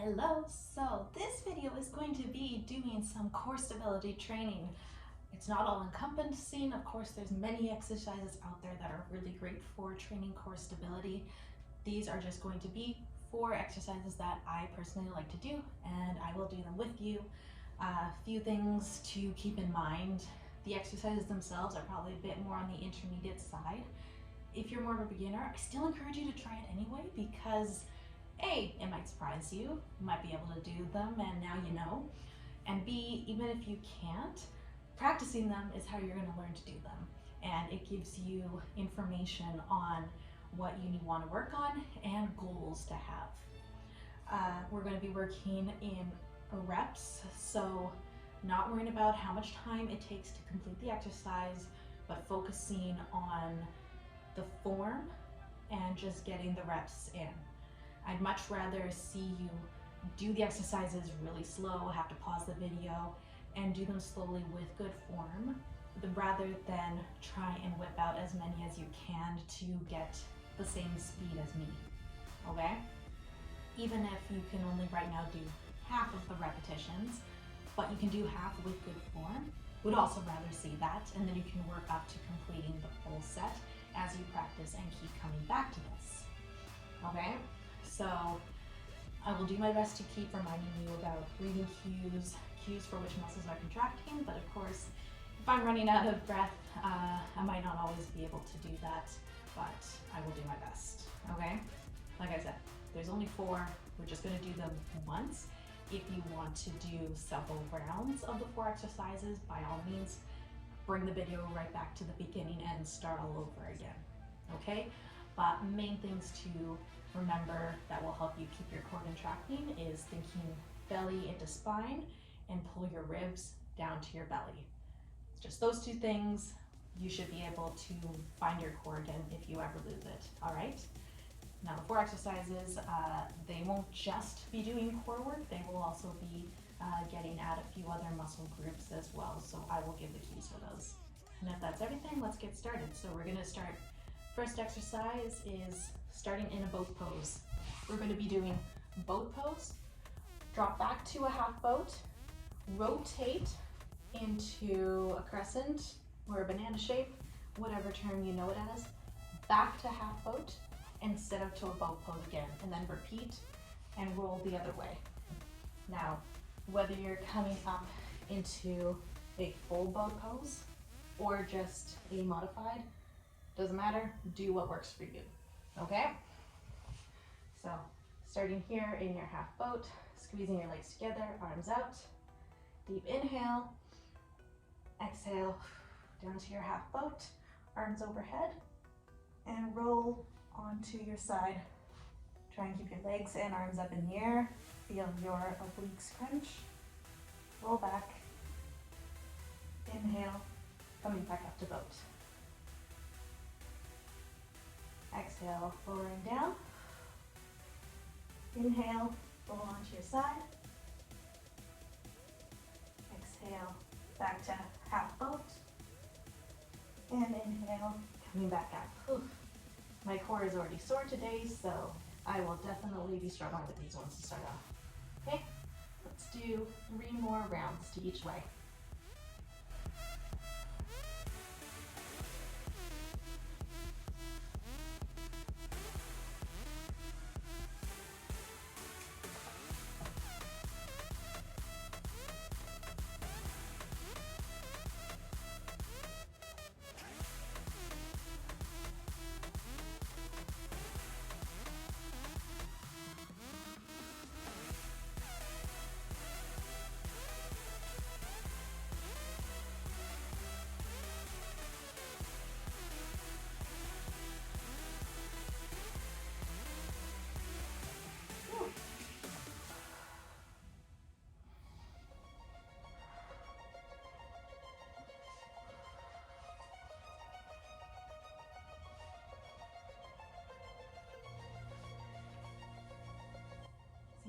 Hello, so this video is going to be doing some core stability training. It's not all encompassing, of course there's many exercises out there that are really great for training core stability. These are just going to be 4 exercises that I personally like to do, and I will do them with you. A few things to keep in mind. The exercises themselves are probably a bit more on the intermediate side. If you're more of a beginner, I still encourage you to try it anyway because A, it might surprise you, you might be able to do them and now you know. And B, even if you can't, practicing them is how you're going to learn to do them. And it gives you information on what you want to work on and goals to have. We're going to be working in reps, so not worrying about how much time it takes to complete the exercise, but focusing on the form and just getting the reps in. I'd much rather see you do the exercises really slow, have to pause the video, and do them slowly with good form, rather than try and whip out as many as you can to get the same speed as me, okay? Even if you can only right now do half of the repetitions, but you can do half with good form, would also rather see that, and then you can work up to completing the full set as you practice and keep coming back to this, okay? So I will do my best to keep reminding you about breathing cues for which muscles are contracting, but of course, if I'm running out of breath, I might not always be able to do that, but I will do my best, okay? Like I said, there's only 4, we're just gonna do them once. If you want to do several rounds of the 4 exercises, by all means, bring the video right back to the beginning and start all over again, okay? But main things to remember that will help you keep your core contracting is thinking belly into spine and pull your ribs down to your belly. It's just those 2 things. You should be able to find your core again if you ever lose it, all right? Now the 4 exercises, they won't just be doing core work, they will also be getting at a few other muscle groups as well, so I will give the cues for those. And if that's everything, let's get started. So we're gonna start, first exercise is starting in a boat pose. We're gonna be doing boat pose, drop back to a half boat, rotate into a crescent or a banana shape, whatever term you know it as, back to half boat, and sit up to a boat pose again, and then repeat and roll the other way. Now, whether you're coming up into a full boat pose or just a modified, doesn't matter, do what works for you, okay? So, starting here in your half boat, squeezing your legs together, arms out, deep inhale, exhale, down to your half boat, arms overhead, and roll onto your side. Try and keep your legs and arms up in the air. Feel your obliques crunch. Roll back. Inhale, coming back up to boat. Exhale, lowering down. Inhale, roll onto your side. Exhale, back to half boat. And inhale, coming back up. Oof. My core is already sore today, so I will definitely be struggling with these ones to start off. Okay, let's do 3 more rounds to each leg.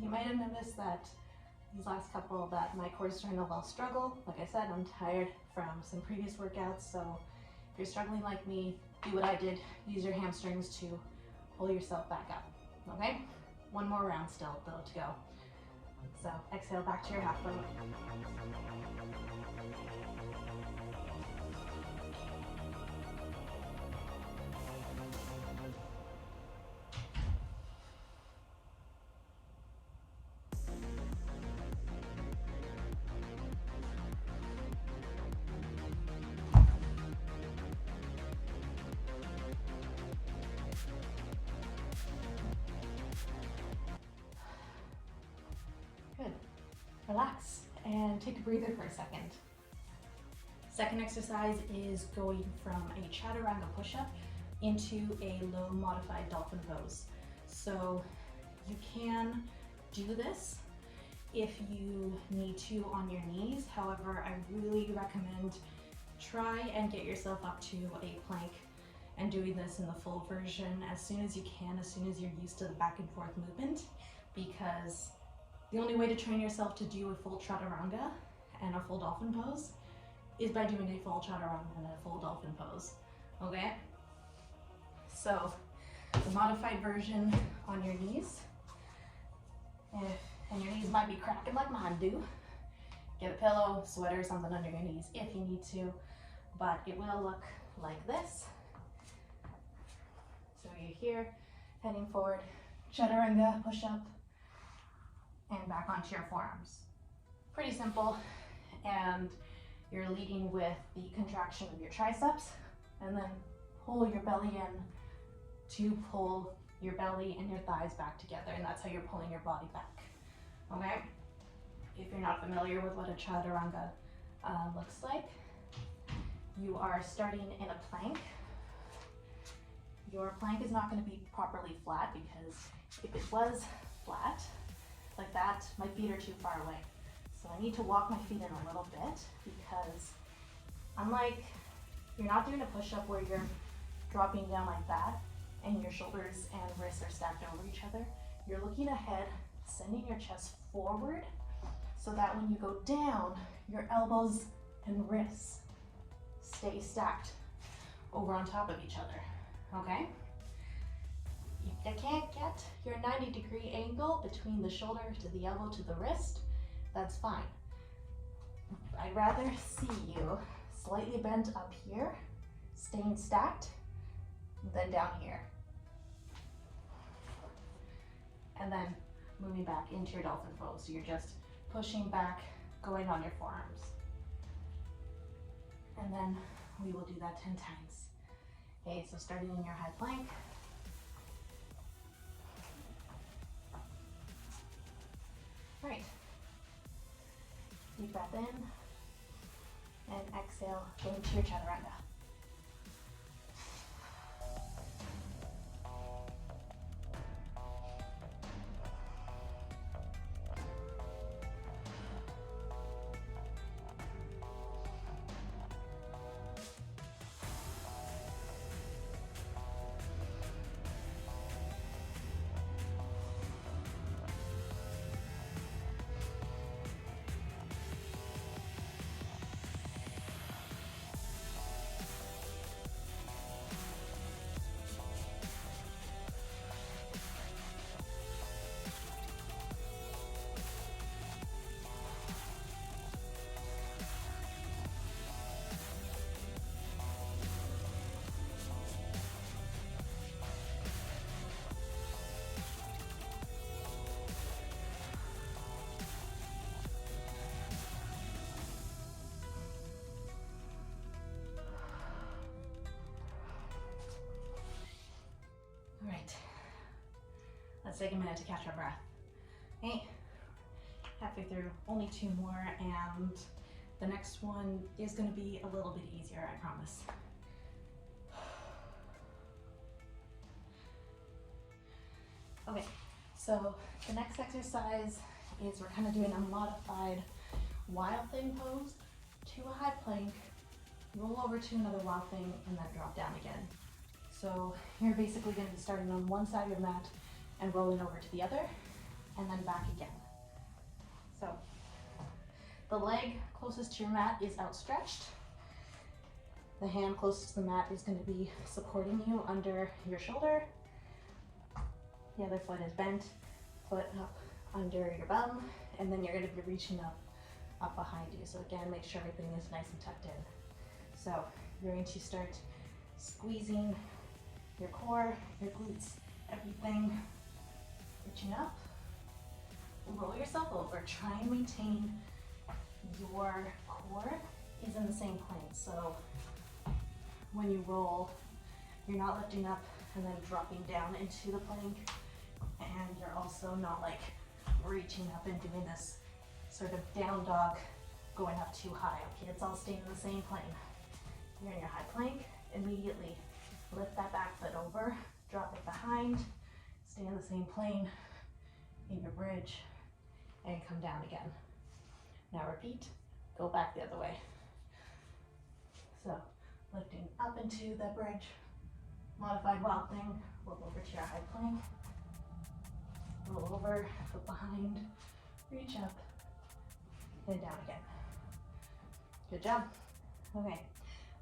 You might have noticed that these last couple that my core is starting to little struggle. Like I said, I'm tired from some previous workouts, so if you're struggling like me, do what I did. Use your hamstrings to pull yourself back up, okay? 1 more round still though to go. So exhale back to your half boat. Good. Relax and take a breather for a second. Second exercise is going from a Chaturanga push-up into a low modified dolphin pose. So you can do this if you need to on your knees. However, I really recommend try and get yourself up to a plank and doing this in the full version as soon as you can, as soon as you're used to the back and forth movement, because the only way to train yourself to do a full Chaturanga and a full dolphin pose is by doing a full Chaturanga and a full dolphin pose, okay? So, the modified version on your knees, and your knees might be cracking like mine do. Get a pillow, sweater, something under your knees if you need to, but it will look like this. So you're here, heading forward, Chaturanga, push up, and back onto your forearms. Pretty simple, and you're leading with the contraction of your triceps, and then pull your belly in to pull your belly and your thighs back together, and that's how you're pulling your body back, okay? If you're not familiar with what a Chaturanga looks like, you are starting in a plank. Your plank is not going to be properly flat, because if it was flat like that, my feet are too far away. So I need to walk my feet in a little bit, because unlike, you're not doing a push-up where you're dropping down like that and your shoulders and wrists are stacked over each other. You're looking ahead, sending your chest forward, so that when you go down, your elbows and wrists stay stacked over on top of each other, okay? If you can't get your 90-degree angle between the shoulder to the elbow to the wrist, that's fine. I'd rather see you slightly bent up here, staying stacked, than down here. And then moving back into your dolphin pose. So you're just pushing back, going on your forearms. And then we will do that 10 times. Okay, so starting in your high plank. All right. Deep breath in, and exhale, go into your Chaturanga. All right, let's take a minute to catch our breath. Okay, halfway through, only 2 more, and the next one is going to be a little bit easier, I promise. Okay, so the next exercise is we're kind of doing a modified wild thing pose to a high plank, roll over to another wild thing, and then drop down again. So you're basically going to be starting on one side of your mat and rolling over to the other, and then back again. So the leg closest to your mat is outstretched. The hand closest to the mat is going to be supporting you under your shoulder. The other foot is bent, foot up under your bum, and then you're going to be reaching up behind you. So again, make sure everything is nice and tucked in. So you're going to start squeezing your core, your glutes, everything, reaching up. Roll yourself over. Try and maintain your core is in the same plane. So when you roll, you're not lifting up and then dropping down into the plank, and you're also not like reaching up and doing this sort of down dog going up too high. Okay, it's all staying in the same plane. You're in your high plank, immediately lift that back foot over, drop it behind, stay in the same plane in your bridge, and come down again. Now repeat, go back the other way. So lifting up into the bridge, modified wild thing, roll over to your high plank, roll over, foot behind, reach up, and down again. Good job. Okay,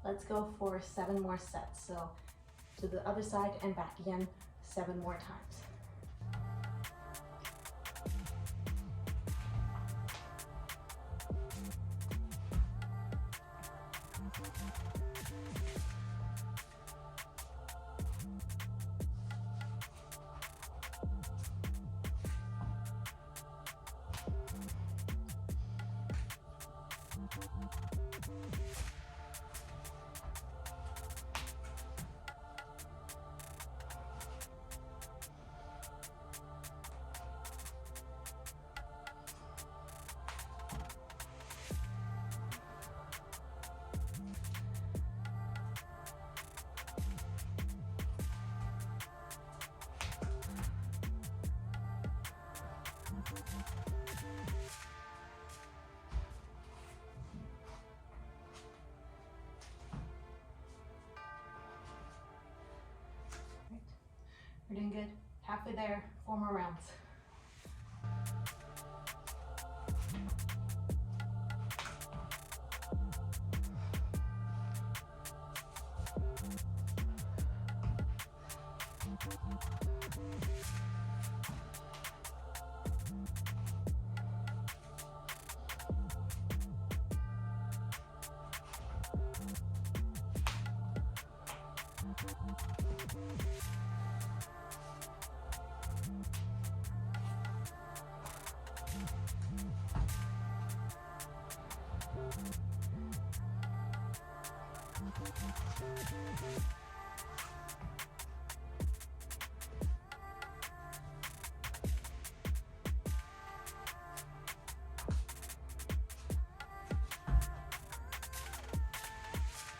let's go for 7 more sets. So to the other side and back again, 7 more times. We're doing good. Halfway there, 4 more rounds.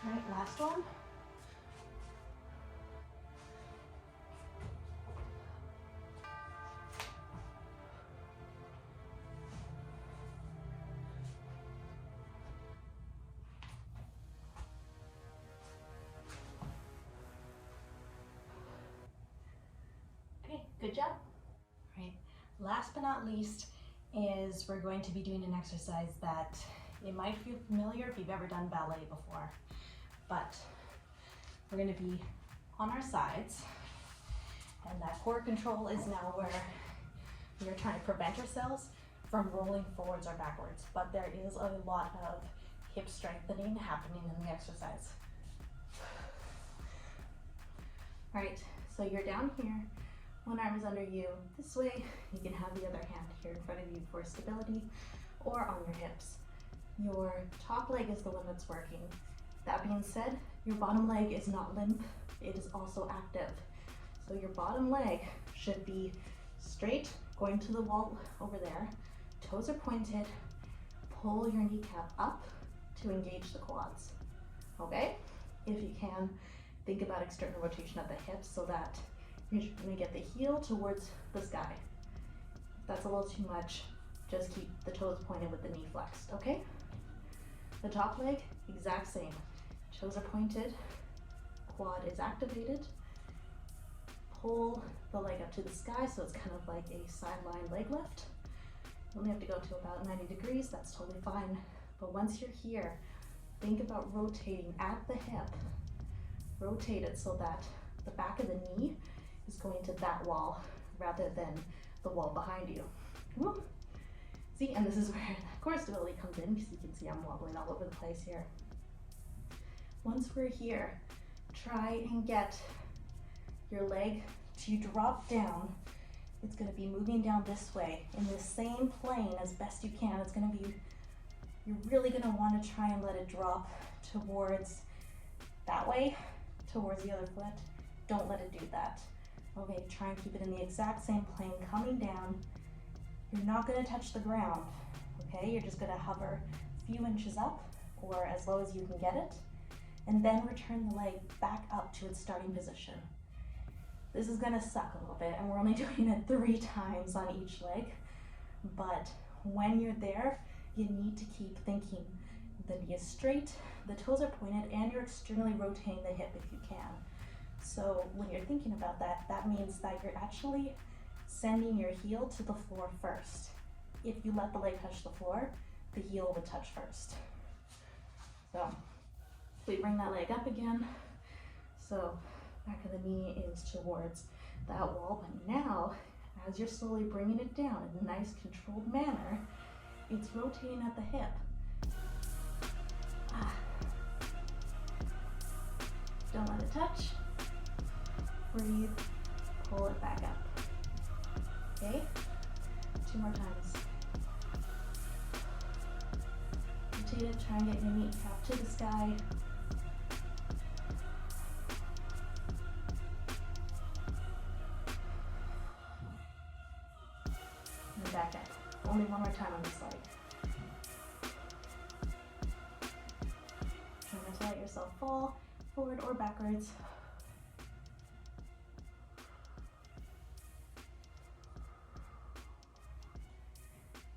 All right, last one. Okay, good job. All right, last but not least is we're going to be doing an exercise that it might feel familiar if you've ever done ballet before, but we're going to be on our sides, and that core control is now where we're trying to prevent ourselves from rolling forwards or backwards, but there is a lot of hip strengthening happening in the exercise. All right, so you're down here, one arm is under you this way, you can have the other hand here in front of you for stability or on your hips. Your top leg is the one that's working. That being said, your bottom leg is not limp, it is also active. So your bottom leg should be straight, going to the wall over there, toes are pointed, pull your kneecap up to engage the quads, okay? If you can, think about external rotation of the hips so that you're gonna get the heel towards the sky. If that's a little too much, just keep the toes pointed with the knee flexed, okay? The top leg, exact same. Toes are pointed, quad is activated. Pull the leg up to the sky so it's kind of like a sideline leg lift. You only have to go to about 90 degrees, that's totally fine. But once you're here, think about rotating at the hip. Rotate it so that the back of the knee is going to that wall rather than the wall behind you. Woo. See, and this is where core stability comes in, because you can see I'm wobbling all over the place here. Once we're here, try and get your leg to drop down. It's going to be moving down this way in the same plane as best you can. It's going to be, you're really going to want to try and let it drop towards that way, towards the other foot. Don't let it do that. Okay, try and keep it in the exact same plane, coming down. You're not going to touch the ground, okay? You're just going to hover a few inches up or as low as you can get it, and then return the leg back up to its starting position. This is going to suck a little bit, and we're only doing it 3 times on each leg, but when you're there, you need to keep thinking. The knee is straight, the toes are pointed, and you're externally rotating the hip if you can. So when you're thinking about that, that means that you're actually sending your heel to the floor first. If you let the leg touch the floor, the heel would touch first. So we bring that leg up again. So back of the knee is towards that wall, but now as you're slowly bringing it down in a nice controlled manner, it's rotating at the hip. Don't let it touch. Breathe, pull it back up. Okay, 2 more times. Rotate it, try and get your kneecap to the sky. And back up. Only 1 more time on this leg. Try not to let yourself fall forward or backwards.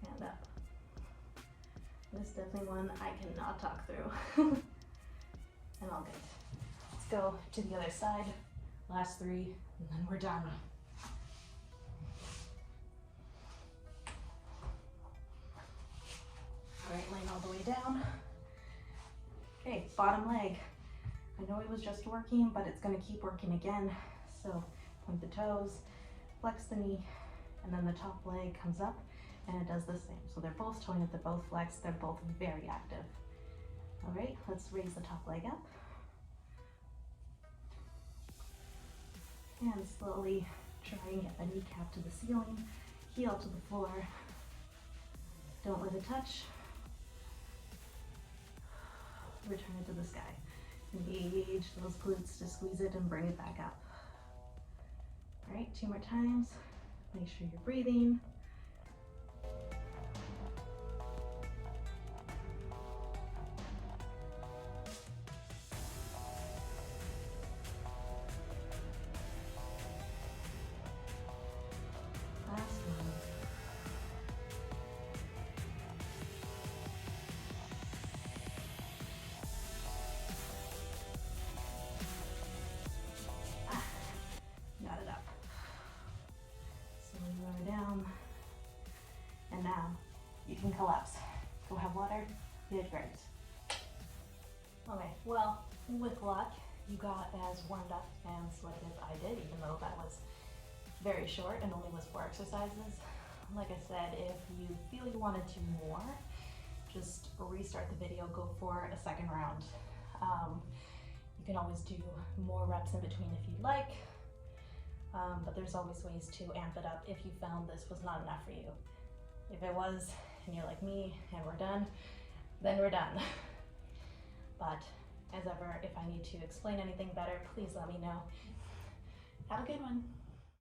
And up. This is definitely one I cannot talk through. And all good. Let's go to the other side. Last 3, and then we're done. Right leg all the way down. Okay, bottom leg. I know it was just working, but it's going to keep working again. So point the toes, flex the knee, and then the top leg comes up and it does the same. So they're both toeing it, they're both flexed, they're both very active. All right, let's raise the top leg up. And slowly try and get the kneecap to the ceiling, heel to the floor. Don't let it touch. Return it to the sky. Engage those glutes to squeeze it and bring it back up. All right, 2 more times. Make sure you're breathing. Last one. Got it up. Slowly lower down. And now you can collapse. Go have water. You did great. Okay, well, with luck, you got as warmed up and sweaty as I did, even though that was very short and only was 4 exercises. Like I said, if you feel you want to do more, just restart the video, go for a second round. You can always do more reps in between if you'd like, but there's always ways to amp it up if you found this was not enough for you. If it was, and you're like me, and we're done, then we're done. But as ever, if I need to explain anything better, please let me know. Have a good one.